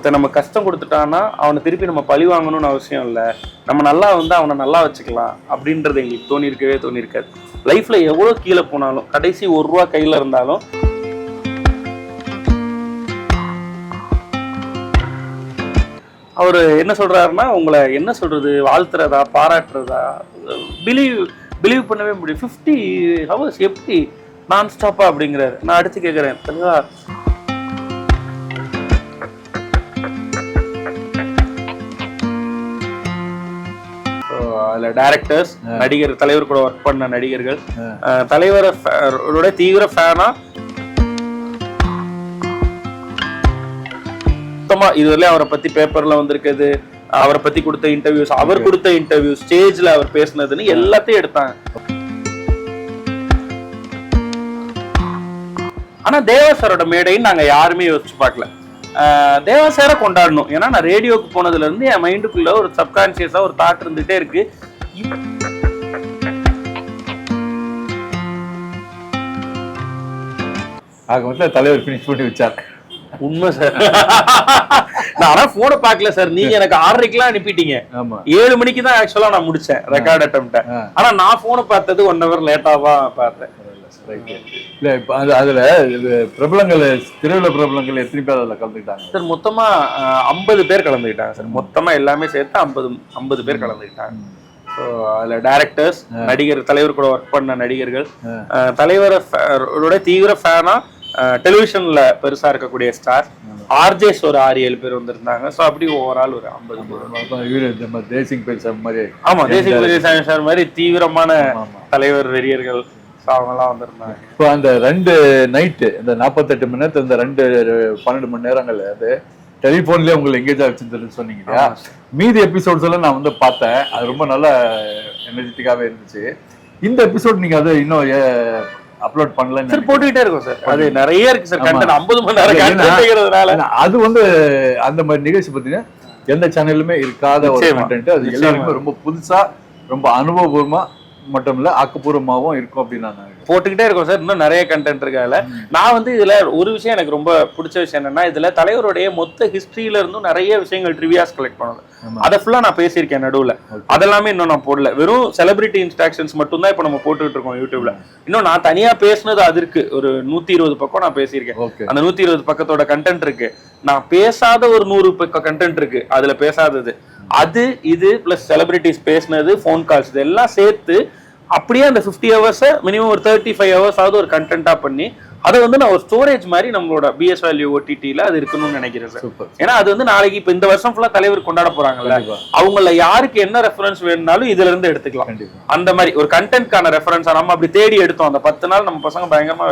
ஒருத்தர் நம்ம கஷ்டம் கொடுத்துட்டான்னா அவனை திருப்பி நம்ம பழி வாங்கணும்னு அவசியம் இல்லை. நம்ம நல்லா வந்து அவனை நல்லா வச்சுக்கலாம் அப்படின்றது எங்களுக்கு தோணியிருக்காது. லைஃப்ல எவ்வளோ கீழே போனாலும் கடைசி ₹1 கையில் இருந்தாலும் அவர் என்ன சொல்றாருன்னா, உங்களை என்ன சொல்றது, வாழ்த்துறதா பாராட்டுறதா பிலீவ் பண்ணவே முடியும். 50 hours எப்படி நான் ஸ்டாப்பா அப்படிங்கிறாரு. நான் அடுத்து கேட்குறேன், அதில் டைரக்டர்ஸ், நடிகர், தலைவர் கூட ஒர்க் பண்ண நடிகர்கள், தலைவரோட தீவிர ஃபேனா சுத்தமா இதுவரையிலும் அவரை பத்தி பேப்பர்ல வந்திருக்குது, அவரை பத்தி கொடுத்த இன்டர்வியூஸ், அவர் கொடுத்த இன்டர்வியூஸ், ஸ்டேஜ்ல அவர் பேசினதுன்னு எல்லாத்தையும் எடுத்தாங்க. ஆனா தேவா சாரோட மேடைன்னு நாங்க யாருமே யோசிச்சு பார்க்கல. தேவா சாரை கொண்டாடணும். ஏன்னா நான் ரேடியோக்கு போனதுல இருந்து என் மைண்டுக்குள்ள ஒரு சப்கான்சியஸா ஒரு தாட் இருந்துட்டே இருக்கு. தலைவர் பினிஷ் பண்ணி வச்சார். உண்மை சார். நான் ஆனா போனை பாக்கல சார். நீங்க எனக்கு 6:30 அனுப்பிட்டீங்க. 7 மணிக்கு தான் ஆக்சுவலா நான் முடிச்சேன் ரெக்கார்ட் அட்டெம்ப்ட். ஆனா நான் போனை பார்த்தது 1 hour லேட்டாவா பார்த்தேன். இல்ல அதுல பிரபலங்கள், திருவிழா பிரபலங்கள் எத்தனை பேர் அதுல கலந்துக்கிட்டாங்க சார்? மொத்தமா 50 பேர் கலந்துக்கிட்டாங்க சார். மொத்தமா எல்லாமே சேர்த்து 50 பேர் கலந்துக்கிட்டாங்க. அதுல டைரக்டர்ஸ், நடிகர், தலைவர் கூட ஒர்க் பண்ண நடிகர்கள், தலைவரோட தீவிர ஃபேனா, டெலிவிஷன்ல பெருசா இருக்கக்கூடிய ஸ்டார், ஆர்ஜேஸ் ஒரு 6-7 பேர் வந்திருந்தாங்க. ஸோ அப்படி ஓவரால் ஒரு 50 பேர். தேசிங் பெரியசாமி மாதிரி, ஆமா, தேசிங் பெரியசாமி சார் மாதிரி தீவிரமான தலைவர் வெறியர்கள் அவங்கெல்லாம் வந்திருந்தாங்க. இப்போ அந்த 2 நைட்டு, இந்த 48 மணி நேரத்துல இந்த 12 மணி நேரங்கள் அது டெலிஃபோன்லயே உங்களை எங்கேஜா வச்சிருந்துன்னு சொன்னீங்க இல்லையா? மீதி எபிசோட்ஸ் எல்லாம் நான் வந்து பார்த்தேன். அது ரொம்ப நல்ல எனர்ஜெட்டிக்காவே இருந்துச்சு. இந்த எபிசோட் நீங்க அதை இன்னும் அப்லோட் பண்ணல சார்? போட்டுக்கிட்டே இருக்கும் சார். அது நிறைய இருக்கு சார். கண்டென்ட் 50 மணி நேரம் கண்டென்ட்ங்கிறதுனால அது வந்து அந்த மாதிரி நிகழ்ச்சி பார்த்தீங்கன்னா எந்த சேனல்லுமே இருக்காத ஒரு கண்டென்ட். அது எல்லாருமே ரொம்ப புதுசா, ரொம்ப அனுபவபூர்வமா மட்டும் இல்ல ஆக்கப்பூர்வமாகவும் இருக்கும் அப்படின்னு நான் போட்டுக்கிட்டே இருக்கோம் சார். இன்னும் நிறைய கண்டென்ட் இருக்காதுல. நான் வந்து இதுல ஒரு விஷயம் எனக்கு ரொம்ப பிடிச்ச விஷயம் என்னன்னா, இதுல தலைவருடைய மொத்த ஹிஸ்டரியில இருந்தும் நிறைய விஷயங்கள் ட்ரிவியாஸ் கலெக்ட் பண்ணது. அதை ஃபுல்லா நான் பேசியிருக்கேன் நடுவுல. அதெல்லாமே இன்னும் நான் போடல. வெறும் செலிபிரிட்டி இன்ஸ்ட்ராக்ஷன்ஸ் மட்டும் தான் இப்ப நம்ம போட்டுக்கிட்டு இருக்கோம் யூடியூப்ல. இன்னும் நான் தனியா பேசினது அது இருக்கு. ஒரு 120 பக்கம் நான் பேசியிருக்கேன். அந்த 120 பக்கத்தோட கண்டென்ட் இருக்கு. நான் பேசாத ஒரு 100 பக்கம் கண்டென்ட் இருக்கு. அதுல பேசாதது அது இது பிளஸ் செலிபிரிட்டிஸ் பேசினது, ஃபோன் கால்ஸ், இதெல்லாம் சேர்த்து அப்படியே அந்த 50 hours மினிமம் ஒரு 35 hours ஆகுது ஒரு கண்டென்ட்டா பண்ணி அதை வந்து நான் ஒரு ஸ்டோரேஜ் மாதிரி நம்மளோட பிஎஸ் வேல்யூ ஓடிடில அது இருக்கணும்னு நினைக்கிறேன் சார். ஏன்னா அது வந்து நாளைக்கு இப்ப இந்த வருஷம் ஃபுல்லா தலைவர் கொண்டாட போறாங்கல்ல, அவங்கள யாருக்கு என்ன ரெஃபரன்ஸ் வேணும்னாலும் இதுல இருந்து எடுத்துக்கலாம். அந்த மாதிரி ஒரு கண்டென்ட்கான ரெஃபரன்ஸா நம்ம அப்படி தேடி எடுத்தோம். அந்த 10 நாள் நம்ம பசங்க பயங்கரமா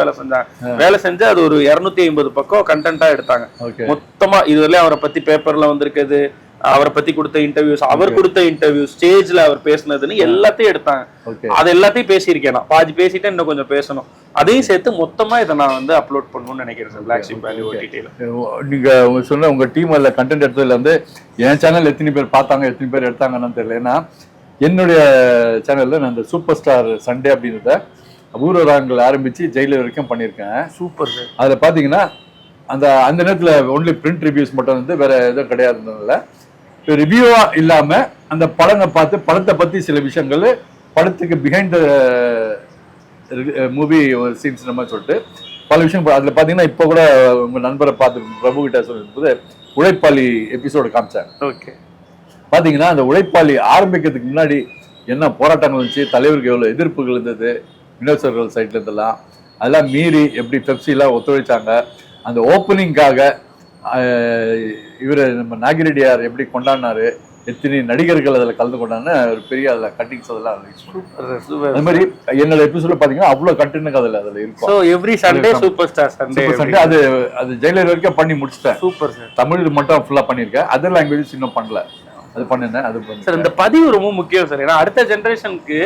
வேலை செஞ்சு அது ஒரு 250 பக்கம் கண்டென்ட்டா எடுத்தாங்க. மொத்தமா இதுவரையிலும் அவரை பத்தி பேப்பர்ல வந்திருக்குது, அவரை பத்தி கொடுத்த இன்டர்வியூஸ், அவர் கொடுத்த இன்டர்வியூஸ், ஸ்டேஜ்ல அவர் பேசினதுன்னு எல்லாத்தையும் எடுத்தாங்க. அது எல்லாத்தையும் பேசியிருக்கேன். நான் பாதி பேசிட்டேன், இன்னும் கொஞ்சம் பேசணும். அதையும் சேர்த்து மொத்தமா இதை நான் வந்து அப்லோட் பண்ணணும்னு நினைக்கிறேன் சார். பிளாக் ஷீப் வேல்யூ ஓடிடில நீங்க சொன்ன உங்க டீம் அல்ல கண்டென்ட் எடுத்ததுல வந்து என் சேனல் எத்தனை பேர் பார்த்தாங்க, எத்தனை பேர் எடுத்தாங்கன்னு தெரியல. ஏன்னா என்னுடைய சேனல்ல நான் இந்த சூப்பர் ஸ்டார் சண்டே அப்படின்றத அபூர்வ ராகங்கள் ஆரம்பிச்சு ஜெயிலர் வரைக்கும் பண்ணியிருக்கேன். Super sir. அதுல பாத்தீங்கன்னா அந்த நேரத்துல ஒன்லி பிரிண்ட் ரிவ்யூஸ் மட்டும் வந்து வேற எதுவும் கிடையாதுனால ரிவ்யூவா இல்லாம அந்த படங்களை பார்த்து படத்தை பத்தி சில விஷயங்கள், படத்துக்கு பிஹைண்ட் மூவி ஒரு சீன்ஸ் நம்ம சொல்லிட்டு பல விஷயம் அதுல பாத்தீங்கன்னா இப்போ கூட உங்க நண்பரை பார்த்து பிரபு கிட்ட சொல்லும்போது உழைப்பாளி எபிசோடு காமிச்சாங்க. ஓகே, பாத்தீங்கன்னா அந்த உழைப்பாளி ஆரம்பிக்கிறதுக்கு முன்னாடி என்ன போராட்டங்கள் இருந்துச்சு, தலைவருக்கு எவ்வளவு எதிர்ப்புகள் இருந்தது வினோசர்கள் சைட்ல இருந்தெல்லாம், அதெல்லாம் மீறி எப்படி பெப்சிலாம் ஒத்துழைச்சாங்க. அந்த ஓப்பனிங்காக இவர் நம்ம நாகிரெட்டியார் எப்படி கொண்டாடினாரு, எத்தனை நடிகர்கள் அதில் கலந்து கொண்டான்னு ஒரு பெரிய அதில் கட்டிங்ஸ் அதெல்லாம் அது மாதிரி என்னோட எபிசோட பாத்தீங்கன்னா அவ்வளவு கண்டென்ட் அதுல இருக்கும். So every Sunday super star Sunday அது ஜெயிலர் வரைக்கும் பண்ணி முடிச்சிட்டேன். Super sir. தமிழ் மட்டும் ஃபுல்லா பண்ணிருக்கேன். அதர் லாங்குவேஜஸ் இன்னும் பண்ணல. அது பண்ணிருந்தேன். அது சார் இந்த பதிவு ரொம்ப முக்கியம் சார். ஏன்னா அடுத்த ஜெனரேஷனுக்கு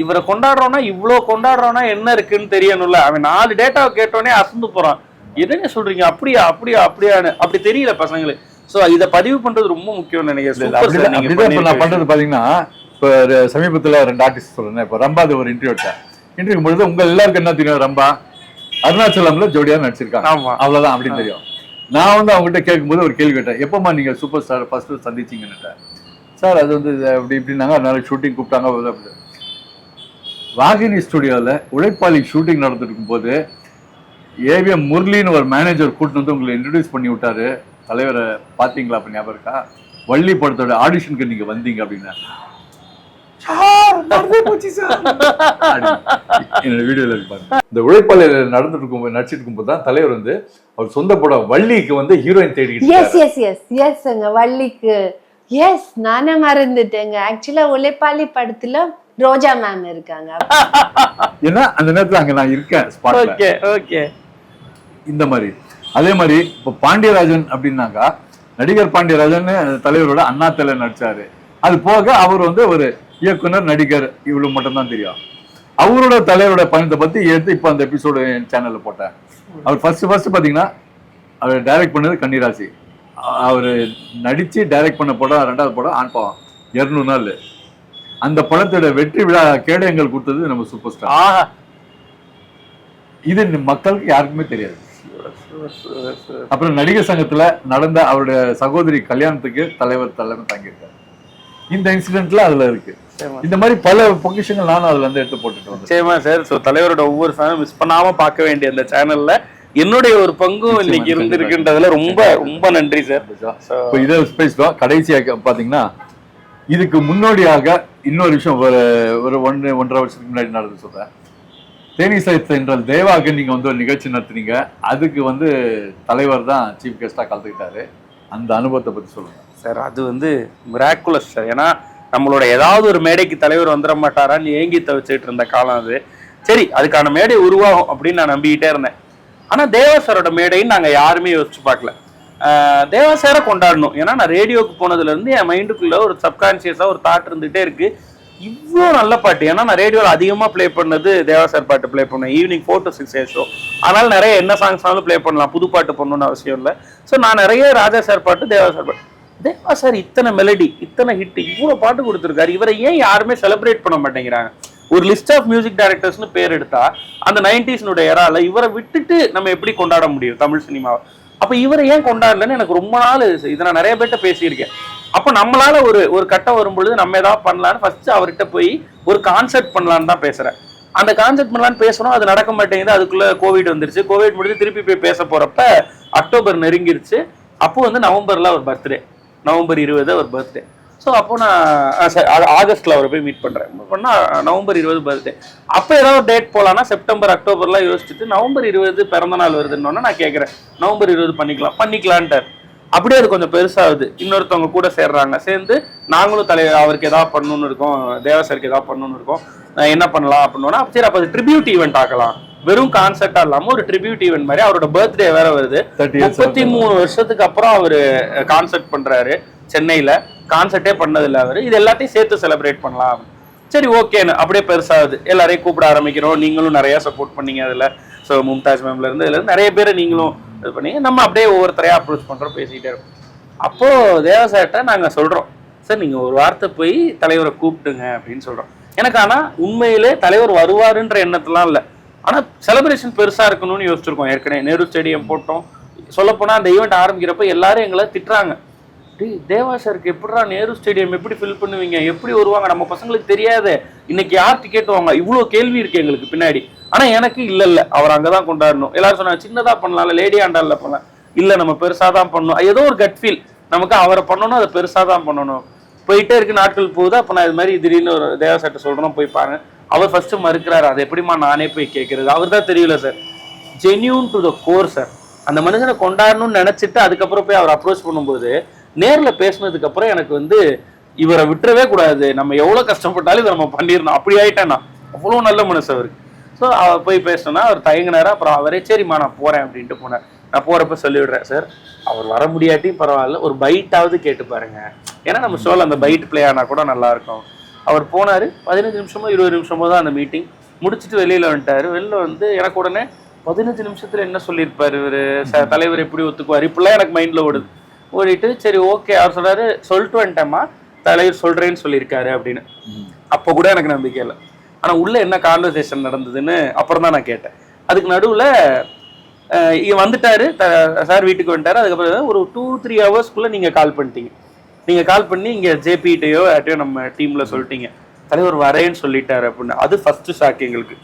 இவரை கொண்டாடுறோம்னா இவ்வளவு கொண்டாடுறோம்னா என்ன இருக்குன்னு தெரியணும்ல. அவன் 4 டேட்டாவை கேட்டோடனே அசந்து போறான். எதுன்னு சொல்றீங்க, அப்படியா அப்படியா அப்படியான்னு அப்படி தெரியல பசங்களுக்கு. சோ இதை பதிவு பண்றது ரொம்ப முக்கியம்னு நினைக்கிறேன். நான் பண்றது பாத்தீங்கன்னா இப்ப சமீபத்துல 2 ஆர்டிஸ்ட் சொல்றேன். இப்ப ரம்பாது ஒரு இன்டர்வியூ பொழுது உங்க எல்லாருக்கும் என்ன தெரியும், ரம்பா அருணாச்சலம்ல ஜோடியா நடிச்சிருக்காங்க, அவ்வளவுதான் அப்படின்னு தெரியும். நான் வந்து அவங்ககிட்ட கேட்கும்போது ஒரு கேள்வி கேட்டேன், எப்பமா நீங்க சூப்பர் ஸ்டார் ஃபர்ஸ்ட் சந்திச்சிங்கன்னு. சார் அது வந்து அப்படி இப்படின்னாங்க, அதனால ஷூட்டிங் கூப்பிட்டாங்க. வாகினி ஸ்டுடியோவில் உழைப்பாளி ஷூட்டிங் நடந்துட்டு இருக்கும்போது ஏவிஎம் முரளின்னு ஒரு மேனேஜர் கூட்டிட்டு வந்து உங்களை இன்ட்ரடியூஸ் பண்ணி விட்டாரு, தலைவரை பார்த்தீங்களா அப்படி ஞாபகம் இருக்கா, வள்ளி படத்தோட ஆடிஷனுக்கு நீங்க வந்தீங்க அப்படின்னா என்னோட வீடியோல இருப்பாங்க. இந்த உழைப்பாளையில நடந்துட்டு இருக்கும்போது நடிச்சிட்டு இருக்கும்போது தான் தலைவர் வந்து அவர் சொந்த படம் வள்ளிக்கு வந்து ஹீரோயின் தேடிக்கிட்டு வள்ளிக்கு நானே மறந்துட்டேங்க. ஆக்சுவலா உழைப்பாளி படத்துல ரோஜா மேம் இருக்காங்க. ஏன்னா அந்த நேரத்துல அங்க நான் இருக்கேன் ஸ்பாட்ல. இந்த மாதிரி அதே மாதிரி இப்ப பாண்டியராஜன் அப்படின்னாக்கா நடிகர் பாண்டியராஜன் தலைவரோட அண்ணாத்தலை நடிச்சாரு. அது போக அவர் வந்து ஒரு இயக்குனர், நடிகர், இவ்வளவு மட்டும் தான் தெரியும். அவரோட தலைவரோட பயணத்தை பத்தி எடுத்து இப்ப அந்த எபிசோடு என் சேனல்ல போட்டேன். அவர் ஃபர்ஸ்ட் பாத்தீங்கன்னா அவர் டைரக்ட் பண்ணது கன்னிராசி. அவரு நடிச்சு டைரக்ட் பண்ண படம் 2வது படம் ஆண்பாவம் 200 நாள். அந்த படத்தோட வெற்றி விழா கேடயங்கள் கொடுத்தது நம்ம சூப்பர் ஸ்டார். இது மக்களுக்கு யாருக்குமே தெரியாது. அப்புறம் நடிகர் சங்கத்துல நடந்த அவருடைய சகோதரி கல்யாணத்துக்கு தலைவர் தலைமை தாங்கியிருக்காரு. இந்த இன்சிடென்ட்ல அதுல இருக்கு. இந்த மாதிரி பல பொக்கிஷங்கள் நானும் அதுல இருந்து எடுத்து போட்டுட்டு வந்தேன். நிச்சயமா சார். ஸோ தலைவரோட ஒவ்வொரு ஃபேனும் மிஸ் பண்ணாம பார்க்க வேண்டிய அந்த சேனல்ல என்னுடைய ஒரு பங்கும் இன்னைக்கு இருந்திருக்குன்றதுல ரொம்ப ரொம்ப நன்றி சார். இப்போ இதை பேசுவோம். கடைசியாக பாத்தீங்கன்னா இதுக்கு முன்னோடியாக இன்னொரு விஷயம் ஒரு 1.5 வருஷத்துக்கு முன்னாடி நடந்து சொல்றேன். தேனிசை தென்றல் தேவாக நீங்க வந்து ஒரு நிகழ்ச்சி நடத்துனீங்க. அதுக்கு வந்து தலைவர் தான் சீஃப் கெஸ்டா கலந்துக்கிட்டாரு. அந்த அனுபவத்தை பத்தி சொல்லுங்க சார். அது வந்து மிராக்குலஸ் சார். ஏன்னா நம்மளோட ஏதாவது ஒரு மேடைக்கு தலைவர் வந்துட மாட்டாரான்னு ஏங்கி தவிச்சிட்டு இருந்த காலம் அது. சரி, அதுக்கான மேடை உருவாகும் அப்படின்னு நான் நம்பிக்கிட்டே இருந்தேன். ஆனா தேவா சாரோட மேடைன்னு நாங்க யாருமே யோசிச்சு பார்க்கல. தேவா சாரை கொண்டாடணும். ஏன்னா நான் ரேடியோக்கு போனதுல இருந்து என் மைண்டுக்குள்ள ஒரு சப்கான்சியஸா ஒரு தாட் இருந்துகிட்டே இருக்கு, இவ்வளோ நல்ல பாட்டு. ஏன்னா நான் ரேடியோவில் அதிகமாக ப்ளே பண்ணது தேவா சார் பாட்டு ப்ளே பண்ணுவேன். Evening 4 to 6 show. அதனால நிறைய என்ன சாங்ஸ்னாலும் ப்ளே பண்ணலாம், புது பாட்டு பண்ணணும்னு அவசியம் இல்லை. ஸோ நான் நிறைய ராஜா சார் பாட்டு, தேவா சார் பாட்டு. தேவா சார் இத்தனை மெலடி, இத்தனை ஹிட், இவ்வளோ பாட்டு கொடுத்துருக்காரு. இவரை ஏன் யாருமே செலிப்ரேட் பண்ண மாட்டேங்கிறாங்க? ஒரு லிஸ்ட் ஆஃப் மியூசிக் டைரக்டர்ஸ்னு பேர் எடுத்தா அந்த 90s எரால இவரை விட்டுட்டு நம்ம எப்படி கொண்டாட முடியும் தமிழ் சினிமாவை? அப்போ இவரை ஏன் கொண்டாடலன்னு எனக்கு ரொம்ப நாள் இதை நான் நிறைய பேர்கிட்ட பேசியிருக்கேன். அப்போ நம்மளால ஒரு கட்டம் வரும்பொழுது நம்ம ஏதாவது பண்ணலான்னு ஃபர்ஸ்ட் அவர்கிட்ட போய் ஒரு கான்செப்ட் பண்ணலான்னு தான் பேசுறேன். அந்த கான்செப்ட் பண்ணலான்னு பேசணும், அது நடக்க மாட்டேங்குது. அதுக்குள்ள கோவிட் வந்துருச்சு. கோவிட் முடிஞ்சு திருப்பி போய் பேச போறப்ப அக்டோபர் நெருங்கிருச்சு. அப்போ வந்து நவம்பர்ல ஒரு பர்த்டே, நவம்பர் 20 ஒரு பர்த்டே. ஸோ அப்போ நான் ஆகஸ்ட்ல அவரை போய் மீட் பண்றேன். பண்ணா நவம்பர் 20 பர்த்டே. அப்போ ஏதாவது டேட் போலான்னா செப்டம்பர் அக்டோபர்லாம் யோசிச்சுட்டு நவம்பர் 20 பிறந்த நாள் வருதுன்னு நான் கேட்குறேன். நவம்பர் 20 பண்ணிக்கலான்ட்டார். அப்படியே அது கொஞ்சம் பெருசாகுது. இன்னொருத்தவங்க கூட சேர்றாங்க. சேர்ந்து நாங்களும் அவருக்கு ஏதாவது பண்ணணும்னு இருக்கோம், தேவசருக்கு ஏதாவது பண்ணணும்னு இருக்கோம், என்ன பண்ணலாம் அப்படின்னா சரி அப்போ அது ட்ரிபியூட் ஈவெண்ட் ஆக்கலாம். வெறும் கான்செப்டா இல்லாம ஒரு ட்ரிபியூட் ஈவெண்ட் மாதிரி. அவரோட பர்த்டே வேற வருது. 33 வருஷத்துக்கு அப்புறம் அவரு கான்செப்ட் பண்றாரு சென்னையில. கான்செப்டே பண்ணதில்லை அவரு. இது எல்லாத்தையும் சேர்த்து செலிப்ரேட் பண்ணலாம். சரி ஓகேன்னு அப்படியே பெருசாகுது. எல்லாரையும் கூப்பிட ஆரம்பிக்கிறோம். நீங்களும் நிறைய சப்போர்ட் பண்ணீங்க அதுல. ஸோ மும்தாஜ் மேம்ல இருந்து இதுல இருந்து நிறைய பேரை நீங்களும் இது பண்ணீங்க. நம்ம அப்படியே ஒவ்வொருத்தரையா அப்ரோச் பண்றோம், பேசிக்கிட்டே இருக்கோம். அப்போ தேவசார்ட்ட நாங்க சொல்றோம், சார் நீங்க ஒரு வார்த்தை போய் தலைவரை கூப்பிட்டுங்க அப்படின்னு சொல்றோம். எனக்கு ஆனா உண்மையிலே தலைவர் வருவாருன்ற எண்ணத்துலாம் இல்லை. ஆனா செலிப்ரேஷன் பெருசா இருக்கணும்னு யோசிச்சிருக்கோம். ஏற்கனவே நேரு ஸ்டேடியம் போட்டோம். சொல்லப்போனா அந்த ஈவெண்ட் ஆரம்பிக்கிறப்ப எல்லாரும் எங்களை திட்டுறாங்க, தேவா சாருக்கு எப்படிடா நேரு ஸ்டேடியம் எப்படி ஃபில் பண்ணுவீங்க, எப்படி வருவாங்க, நம்ம பசங்களுக்கு தெரியாது, இன்னைக்கு யார் டிக்கெட் வாங்க, இவ்வளோ கேள்வி இருக்கு எங்களுக்கு பின்னாடி. ஆனா எனக்கு இல்ல அவர் அங்கதான் கொண்டாடணும். எல்லாரும் சொன்னாங்க சின்னதா பண்ணலாம்ல, லேடி ஆண்டால பண்ணலாம். இல்ல நம்ம பெருசா தான் பண்ணணும். ஏதோ ஒரு கட் ஃபீல் நமக்கு, அவரை பண்ணணும், அதை பெருசா தான் பண்ணணும். போயிட்டே இருக்கு, நாட்கள் போகுது. அப்ப நான் இது மாதிரி திடீர்னு ஒரு தேவா சார்ட்ட சொல்றோம், போய் பாருங்க. அவர் ஃபர்ஸ்ட் மறுக்கிறாரு. அது எப்படிமா நானே போய் கேட்கறது? அவர் தான் தெரியல sir, genuine to the core sir. அந்த மனுஷனை கொண்டாடணும்னு நினைச்சிட்டு அதுக்கப்புறம் போய் அவர் அப்ரோச் பண்ணும்போது நேர்ல பேசினதுக்கு அப்புறம் எனக்கு வந்து இவரை விட்டுறவே கூடாது, நம்ம எவ்வளவு கஷ்டப்பட்டாலும் இதை நம்ம பண்ணிடணும், அப்படி ஆயிட்டேன் நான். அவ்வளவு நல்ல மனசு அவருக்கு. ஸோ அவர் போய் பேசினோன்னா அவர் தயங்கினாரா. அப்புறம் அவரே சரிம்மா நான் போறேன் அப்படின்ட்டு போனேன். நான் போறப்ப சொல்லிவிடுறேன், சார் அவர் வர முடியாட்டியும் பரவாயில்ல, ஒரு பைட்டாவது கேட்டு பாருங்க, ஏன்னா நம்ம ஷோல அந்த பைட் பிளே ஆனா கூட நல்லா இருக்கும். அவர் போனாரு. 15 நிமிஷமோ 20 நிமிஷமோ தான் அந்த மீட்டிங் முடிச்சுட்டு வெளியில வந்துட்டாரு. வெளில வந்து எனக்கு உடனே 15 நிமிஷத்துல என்ன சொல்லியிருப்பாரு இவரு, தலைவர் எப்படி ஒத்துக்குவார், இப்படிலாம் எனக்கு மைண்ட்ல ஓடிட்டு சரி ஓகே அவர் சொல்றாரு, சொல்லிட்டு வந்துட்டேம்மா, தலைவர் சொல்றேன்னு சொல்லியிருக்காரு அப்படின்னு. அப்போ கூட எனக்கு நம்பிக்கை இல்லை. ஆனா உள்ள என்ன கான்வர்சேஷன் நடந்ததுன்னு அப்புறம் தான் நான் கேட்டேன். அதுக்கு நடுவுல இங்க வந்துட்டாரு சார் வீட்டுக்கு வந்துட்டாரு. அதுக்கப்புறம் ஒரு 2-3 ஹவர்ஸ்க்குள்ள நீங்க கால் பண்ணிட்டீங்க. நீங்க கால் பண்ணி இங்க ஜேபிட்டையோ யார்ட்டையோ நம்ம டீம்ல சொல்லிட்டீங்க தலைவர் வரேன்னு சொல்லிட்டாரு அப்படின்னு. அது ஃபர்ஸ்ட் ஷாக் எங்களுக்கு.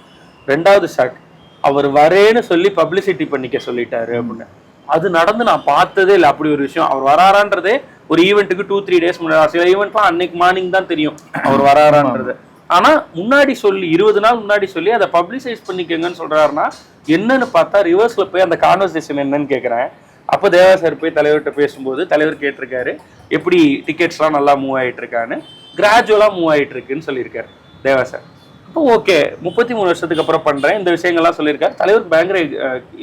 2வது ஷாக் அவர் வரேன்னு சொல்லி பப்ளிசிட்டி பண்ணிக்க சொல்லிட்டாரு அப்படின்னு. அது நடந்து நான் பார்த்ததே இல்லை அப்படி ஒரு விஷயம். அவர் வராரான்றதே ஒரு ஈவெண்ட்டுக்கு 2-3 டேஸ் முன்னாடி, சில ஈவெண்ட்லாம் அன்னைக்கு மார்னிங் தான் தெரியும் அவர் வராரான்றது. ஆனா முன்னாடி சொல்லி 20 நாள் முன்னாடி சொல்லி அதை பப்ளிசைஸ் பண்ணிக்கங்கன்னு சொல்றாருன்னா என்னன்னு பார்த்தா ரிவர்ஸ்ல போய் அந்த கான்வர்சேஷன் என்னன்னு கேட்குறேன். அப்போ தேவா சார் போய் தலைவர்கிட்ட பேசும்போது தலைவர் கேட்டிருக்காரு எப்படி டிக்கெட்ஸ்லாம் நல்லா மூவ் ஆகிட்டு இருக்கான்னு. கிராஜுவலாக மூவ் ஆகிட்டு இருக்குன்னு சொல்லியிருக்காரு தேவா சார். அப்போ ஓகே 33 வருஷத்துக்கு அப்புறம் பண்றேன் இந்த விஷயங்கள்லாம் சொல்லியிருக்காரு. தலைவர் பயங்கர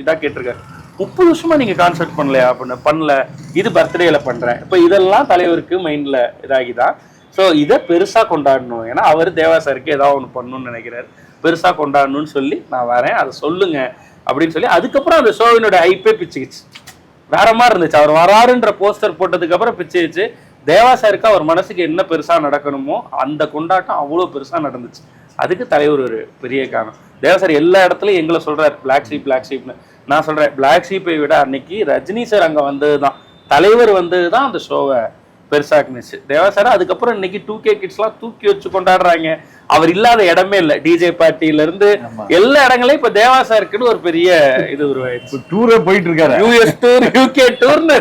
இதாக கேட்டிருக்காரு 30 வருஷமா நீங்க கான்சர்ட் பண்ணலையா அப்படின்னு. பண்ணல, இது பர்த்டேல பண்றேன். இப்போ இதெல்லாம் தலைவருக்கு மைண்ட்ல இதாகிதான். ஸோ இதை பெருசா கொண்டாடணும், ஏன்னா அவர் தேவா சாருக்கு ஏதாவது ஒன்று பண்ணணும்னு நினைக்கிறாரு. பெருசா கொண்டாடணும்னு சொல்லி நான் வரேன் அதை சொல்லுங்க அப்படின்னு சொல்லி அதுக்கப்புறம் அந்த ஷோவினோட ஐப்பே பிச்சுக்கிச்சு. வேற மாதிரி இருந்துச்சு. அவர் வராருன்ற போஸ்டர் போட்டதுக்கு அப்புறம் பிச்சுச்சு. தேவா சாருக்கு அவர் மனசுக்கு என்ன பெருசா நடக்கணுமோ அந்த கொண்டாட்டம் அவ்வளோ பெருசா நடந்துச்சு. அதுக்கு தலைவர் ஒரு பெரிய காரணம். தேவா சார் எல்லா இடத்துலையும் எங்களை சொல்றாரு பிளாக் ஷீப்னு. நான் சொல்றேன் பிளாக் ஷீப்பை விட அன்னைக்கு ரஜினி சார் அங்க வந்ததுதான், தலைவர் வந்ததுதான் அந்த ஷோவை பெருசாக்குனுச்சு. தேவா சார் அதுக்கப்புறம் இன்னைக்கு 2K கிட்ஸ்லாம் தூக்கி வச்சு கொண்டாடுறாங்க. அவர் இல்லாத இடமே இல்லை. டிஜே பார்ட்டில இருந்து எல்லா இடங்களையும் இப்ப தேவா சாருக்குன்னு ஒரு பெரிய இது உருவாயிடுச்சு. டூரே போயிட்டு இருக்காரு. US டூர், UK டூர்னு,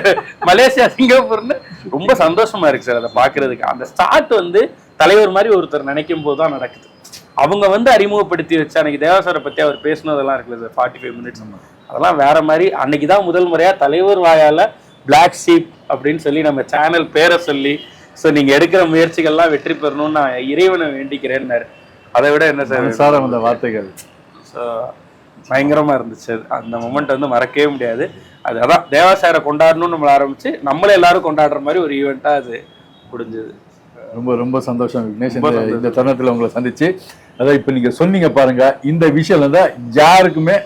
மலேசியா, சிங்கப்பூர்னு. ரொம்ப சந்தோஷமா இருக்கு சார் அதை பாக்குறதுக்கு. அந்த ஸ்டார்ட் வந்து தலைவர் மாதிரி ஒருத்தர் நினைக்கும் போதுதான் நடக்குது. அவங்க வந்து அறிமுகப்படுத்தி வச்சு அன்னைக்கு தேவா சாரை பத்தி அவர் பேசினதெல்லாம் இருக்குல்ல சார் 45 மினிட்ஸ், அதெல்லாம் வேற மாதிரி. அன்னைக்குதான் முதல் முறையா தலைவர் வாயால பிளாக் ஷீப் அப்படின்னு சொல்லி நம்ம சேனல் பேரை சொல்லி ஸோ நீங்க எடுக்கிற முயற்சிகள்லாம் வெற்றி பெறணும்னு நான் இறைவனை வேண்டிக்கிறேன்னாரு. அதை விட என்ன சார் அந்த வார்த்தைகள் ஸோ பயங்கரமா இருந்துச்சு. அந்த மொமெண்ட் வந்து மறக்கவே முடியாது. அதான் தேவா சாரை கொண்டாடணும்னு நம்மள ஆரம்பிச்சு நம்மளே எல்லாரும் கொண்டாடுற மாதிரி ஒரு ஈவெண்ட்டா அது முடிஞ்சது. ரொம்ப ரொம்ப சந்தோஷம் விக்னேஷ் இந்த தருணத்தில் உங்களை சந்திச்சு. அதான் இப்போ நீங்க சொன்னீங்க பாருங்க, இந்த விஷயம் வந்து யாருக்குமே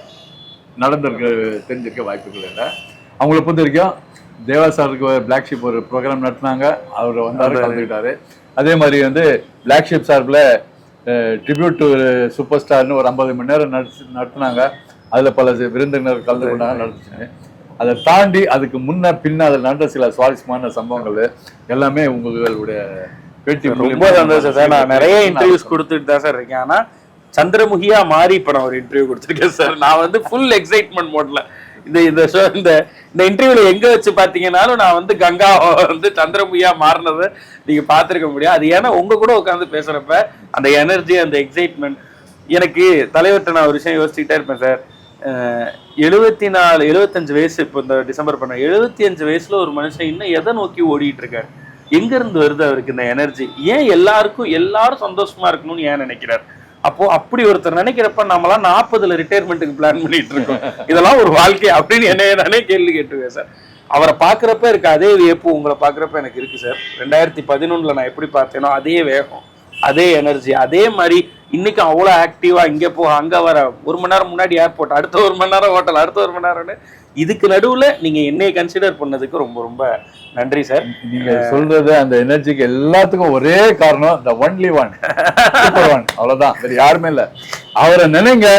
நடந்திருக்க தெரிஞ்சிருக்க வாய்ப்புகள் இல்லை. அவங்கள பொறுத்த வரைக்கும் தேவா சாருக்கு பிளாக் ஷீப் ஒரு ப்ரோக்ராம் நடத்தினாங்க, அவர் வந்தாரு, கலந்துக்கிட்டாரு. அதே மாதிரி வந்து பிளாக் ஷீப் சார்பில் ட்ரிபியூட் டு சூப்பர் ஸ்டார்னு ஒரு 50 மணி நேரம் நடத்தினாங்க. அதில் பல விருந்தினர் கலந்து கொண்டாங்க, நடந்துச்சுங்க. அதை தாண்டி அதுக்கு முன்ன பின்ன அதில் நடந்த சில சுவாரஸ்யமான சம்பவங்கள் எல்லாமே உங்களுடைய பேட்டி. ரொம்ப சந்தோஷம் சார். நான் நிறைய இன்டர்வியூஸ் கொடுத்துட்டு தான் சார் இருக்கேன். ஆனா சந்திரமுகியா மாறி இப்ப நான் ஒரு இன்டர்வியூ கொடுத்துருக்கேன் சார். நான் வந்து ஃபுல் எக்ஸைட்மெண்ட் மோட்ல இந்த ஷோ இந்த இன்டர்வியூல எங்க வச்சு பாத்தீங்கன்னாலும் நான் வந்து கங்கா வந்து சந்திரமுகியா மாறினதை நீங்க பாத்துருக்க முடியும். அது ஏன்னா உங்க கூட உட்காந்து பேசுறப்ப அந்த எனர்ஜி அந்த எக்ஸைட்மெண்ட் எனக்கு தலைவர்கிட்ட நான் ஒரு விஷயம் யோசிச்சுக்கிட்டே இருப்பேன் சார். 75 வயசு இப்போ இந்த டிசம்பர் பண்ண 75 வயசுல ஒரு மனுஷன் இன்னும் எதை நோக்கி ஓடிட்டு இருக்காரு? எங்க இருந்து வருது அவருக்கு இந்த எனர்ஜி? ஏன் எல்லாரும் சந்தோஷமா இருக்கணும்னு ஏன் நினைக்கிறார்? அப்போ அப்படி ஒருத்தர் நினைக்கிறப்ப நம்மளாம் 40ல ரிட்டையர்மெண்ட்டுக்கு பிளான் பண்ணிட்டு இருக்கோம். இதெல்லாம் ஒரு வாழ்க்கை அப்படின்னு நானே கேள்வி கேட்டுருவேன் சார். அவரை பாக்குறப்ப இருக்கு அதே வியப்பு உங்களை பாக்குறப்ப எனக்கு இருக்கு சார். 2011ல நான் எப்படி பார்த்தேனோ அதே வேகம், அதே எனர்ஜி, அதே மாதிரி இன்னைக்கு அவ்வளோ ஆக்டிவா இங்க போ அங்க வர, 1 மணி நேரம் முன்னாடி ஏர்போர்ட், அடுத்த 1 மணி நேரம் ஹோட்டல், அடுத்த 1 மணி நேரம்னு இதுக்கு நடுவுல நீங்க என்னைய கன்சிடர் பண்ணதுக்கு ரொம்ப ரொம்ப நன்றி சார். நீங்க சொல்றது அந்த எனர்ஜிக்கு எல்லாத்துக்கும் ஒரே காரணம் the only one, அவ்வளவுதான், வேற யாருமே இல்ல. அவரை நினைங்க.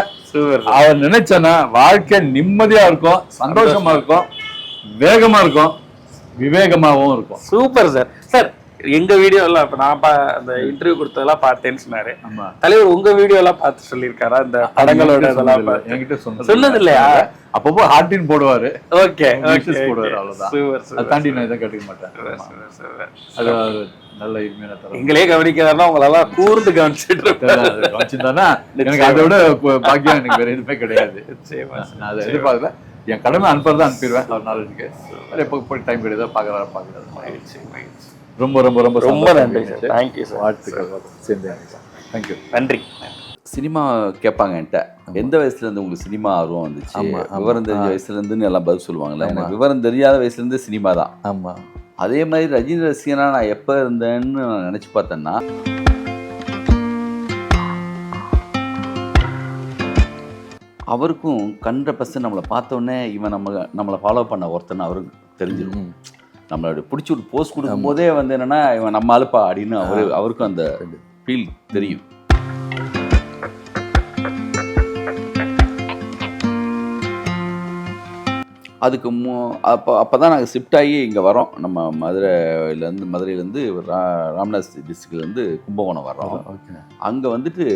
அவர் நினைச்சனா வாழ்க்கை நிம்மதியா இருக்கும், சந்தோஷமா இருக்கும், வேகமா இருக்கும், விவேகமாவும் இருக்கும். Super sir. சார் எங்க வீடியோ எல்லாம் இப்ப நான் அந்த இன்டர்வியூ கொடுத்ததெல்லாம் பார்த்தேன்னு சொன்னாரு. ஆமா, தலைவர் உங்க வீடியோ எல்லாம் பார்த்து சொல்லியிருக்காரா? இந்த படங்களோட இதெல்லாம் என்கிட்ட சொன்னது இல்லையா? அப்பப்போ ஹார்டின் போடுவாரு. ஓகே போடுவாரு, அவ்வளவுதான். அதை தாண்டி நான் இதை கட்டுக்க மாட்டேன். அது நல்ல இனிமையான தரம். எங்களே கவனிக்கிறதா உங்களெல்லாம் கூர்ந்து கவனிச்சுட்டானா எனக்கு அதை விட பாக்கியம் எனக்கு வேற எதுவுமே கிடையாது. நான் அதை எதிர்பார்க்கல. என் கடமை அனுப்புறதா அனுப்பிடுவேன். ஒரு நாளைக்கு எப்போ போய் டைம் கிடையாது பாக்குறது. ரொம்ப ரொம்ப ரொம்ப ரொம்ப நன்றி சார். Thank you sir. வாழ்த்துக்கள். தேங்க்யூ. நன்றி. சினிமா கேட்பாங்க என்கிட்ட, எந்த வயசுலேருந்து உங்களுக்கு சினிமா ஆர்வம் வந்துச்சு? விவரம் தெரிஞ்ச வயசுலேருந்துன்னு எல்லாம் பதில் சொல்லுவாங்கல்ல. எனக்கு விவரம் தெரியாத வயசுலேருந்து சினிமா தான். ஆமாம். அதே மாதிரி ரஜினி ரசிகனா நான் எப்போ இருந்தேன்னு நான் நினச்சி பார்த்தேன்னா, அவருக்கும் கண்ட பர்சன் நம்மளை பார்த்தோன்னே இவன் நம்மளை ஃபாலோ பண்ண ஒருத்தன் அவருக்கு தெரிஞ்சிடும். நம்மளோட பிடிச்சி ஒரு போஸ்ட் கொடுக்கும் போதே வந்து என்னன்னா இவன் நம்ம ஆளுப்பா அப்படின்னு அவருக்கும் அந்த ஃபீல் தெரியும். அதுக்கு அப்போ தான் நாங்கள் ஷிஃப்ட் ஆகி இங்கே வரோம். நம்ம மதுரையிலேருந்து ராமநாத் டிஸ்ட்ரிக்ட்லேருந்து கும்பகோணம் வர்றோம். ஓகே. அங்கே வந்துட்டு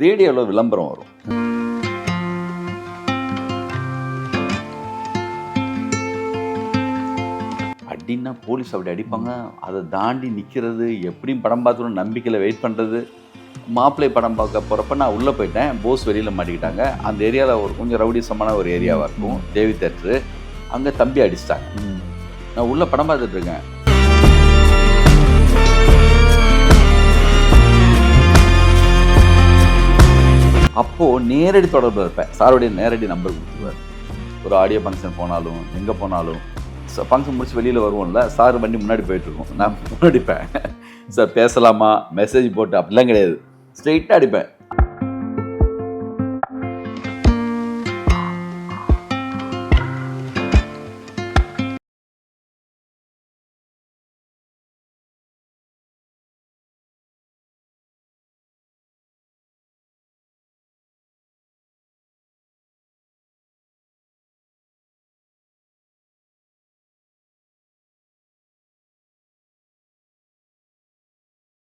ரேடியோவில் விளம்பரம் வரும். அடின்னா போலீஸ் அப்படி அடிப்பாங்க. அதை தாண்டி நிற்கிறது, எப்படியும் படம் பார்த்துக்கணும் நம்பிக்கையில் வெயிட் பண்ணுறது. மாப்பிள்ளை படம் பார்க்க போகிறப்ப நான் உள்ளே போயிட்டேன். போஸ் வெளியில் மாட்டிக்கிட்டாங்க. அந்த ஏரியாவில் ஒரு கொஞ்சம் ரவுடிசமான ஒரு ஏரியாவாக இருக்கும், தேவி தேட்ரு. அங்கே தம்பி அடிச்சிட்டாங்க. நான் உள்ளே படம் பார்த்துட்டு இருக்கேன். அப்போது நேரடி தொடர்பில் இருப்பேன். சாருடைய நேரடி நம்பர் கொடுத்துருவார். ஒரு ஆடியோ ஃபங்க்ஷன் போனாலும் எங்கே போனாலும் ஃபங்க்ஷன் முடிச்சு வெளியில் வருவோம்ல, சார் வண்டி முன்னாடி போயிட்டுருக்கோம், நான் முன்னாடி அடிப்பேன். சார் பேசலாமா, மெசேஜ் போட்டு அப்படிலாம் கிடையாது, ஸ்ட்ரெயிட்டாக அடிப்பேன்.